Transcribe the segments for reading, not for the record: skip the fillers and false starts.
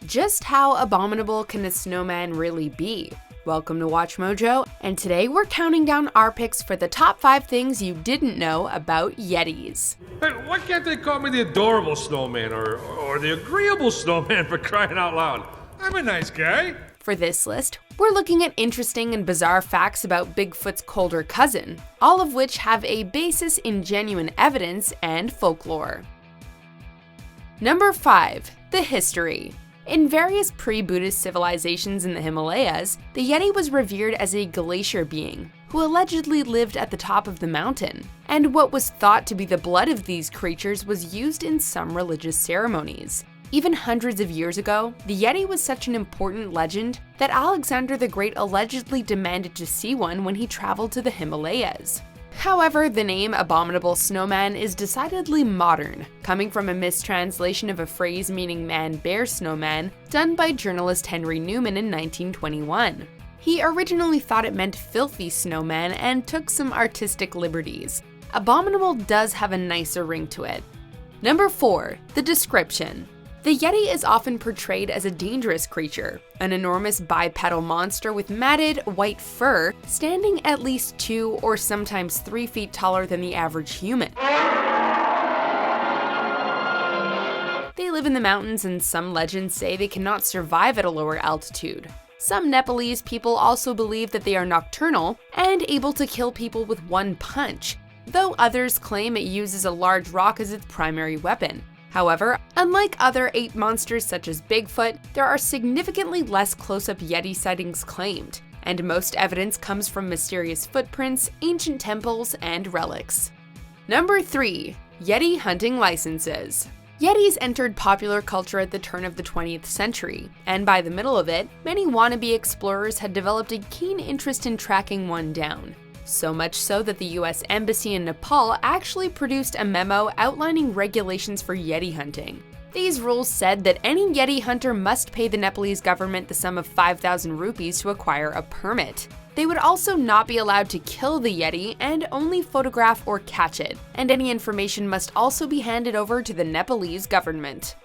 Just how abominable can a snowman really be? Welcome to WatchMojo, and today we're counting down our picks for the top 5 things you didn't know about Yetis. Hey, why can't they call me the adorable snowman or the agreeable snowman, for crying out loud? I'm a nice guy. For this list, we're looking at interesting and bizarre facts about Bigfoot's colder cousin, all of which have a basis in genuine evidence and folklore. Number 5. The history. In various pre-Buddhist civilizations in the Himalayas, the Yeti was revered as a glacier being who allegedly lived at the top of the mountain, and what was thought to be the blood of these creatures was used in some religious ceremonies. Even hundreds of years ago, the Yeti was such an important legend that Alexander the Great allegedly demanded to see one when he traveled to the Himalayas. However, the name abominable snowman is decidedly modern, coming from a mistranslation of a phrase meaning man-bear snowman done by journalist Henry Newman in 1921. He originally thought it meant filthy snowman and took some artistic liberties. Abominable does have a nicer ring to it. Number 4. The description. The Yeti is often portrayed as a dangerous creature, an enormous bipedal monster with matted, white fur, standing at least 2 or sometimes 3 feet taller than the average human. They live in the mountains, and some legends say they cannot survive at a lower altitude. Some Nepalese people also believe that they are nocturnal and able to kill people with one punch, though others claim it uses a large rock as its primary weapon. However, unlike other ape monsters such as Bigfoot, there are significantly less close-up Yeti sightings claimed, and most evidence comes from mysterious footprints, ancient temples, and relics. Number 3. Yeti hunting licenses. Yetis entered popular culture at the turn of the 20th century, and by the middle of it, many wannabe explorers had developed a keen interest in tracking one down. So much so that the US Embassy in Nepal actually produced a memo outlining regulations for Yeti hunting. These rules said that any Yeti hunter must pay the Nepalese government the sum of 5,000 rupees to acquire a permit. They would also not be allowed to kill the Yeti and only photograph or catch it, and any information must also be handed over to the Nepalese government.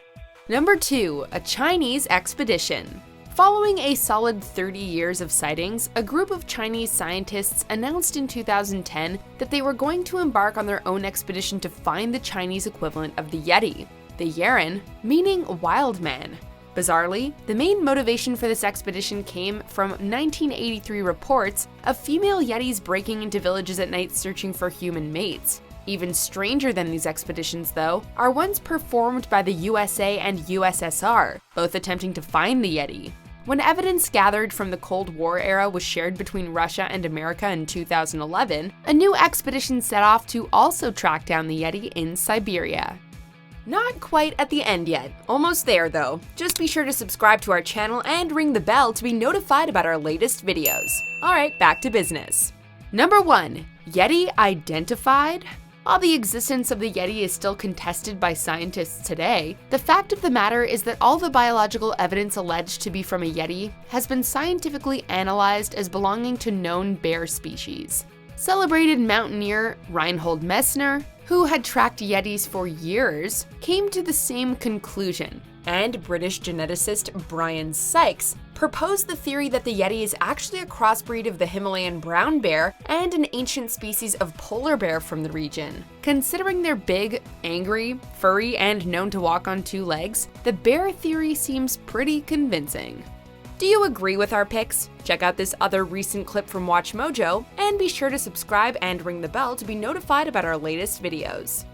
Number 2. A Chinese expedition. Following a solid 30 years of sightings, a group of Chinese scientists announced in 2010 that they were going to embark on their own expedition to find the Chinese equivalent of the Yeti, the Yeren, meaning wild man. Bizarrely, the main motivation for this expedition came from 1983 reports of female Yetis breaking into villages at night searching for human mates. Even stranger than these expeditions, though, are ones performed by the USA and USSR, both attempting to find the Yeti. When evidence gathered from the Cold War era was shared between Russia and America in 2011, a new expedition set off to also track down the Yeti in Siberia. Not quite at the end yet. Almost there, though. Just be sure to subscribe to our channel and ring the bell to be notified about our latest videos. Alright, back to business. Number 1. Yeti identified? While the existence of the Yeti is still contested by scientists today, the fact of the matter is that all the biological evidence alleged to be from a Yeti has been scientifically analyzed as belonging to known bear species. Celebrated mountaineer Reinhold Messner, who had tracked Yetis for years, came to the same conclusion, and British geneticist Brian Sykes proposed the theory that the Yeti is actually a crossbreed of the Himalayan brown bear and an ancient species of polar bear from the region. Considering they're big, angry, furry, and known to walk on 2 legs, the bear theory seems pretty convincing. Do you agree with our picks? Check out this other recent clip from WatchMojo, and be sure to subscribe and ring the bell to be notified about our latest videos.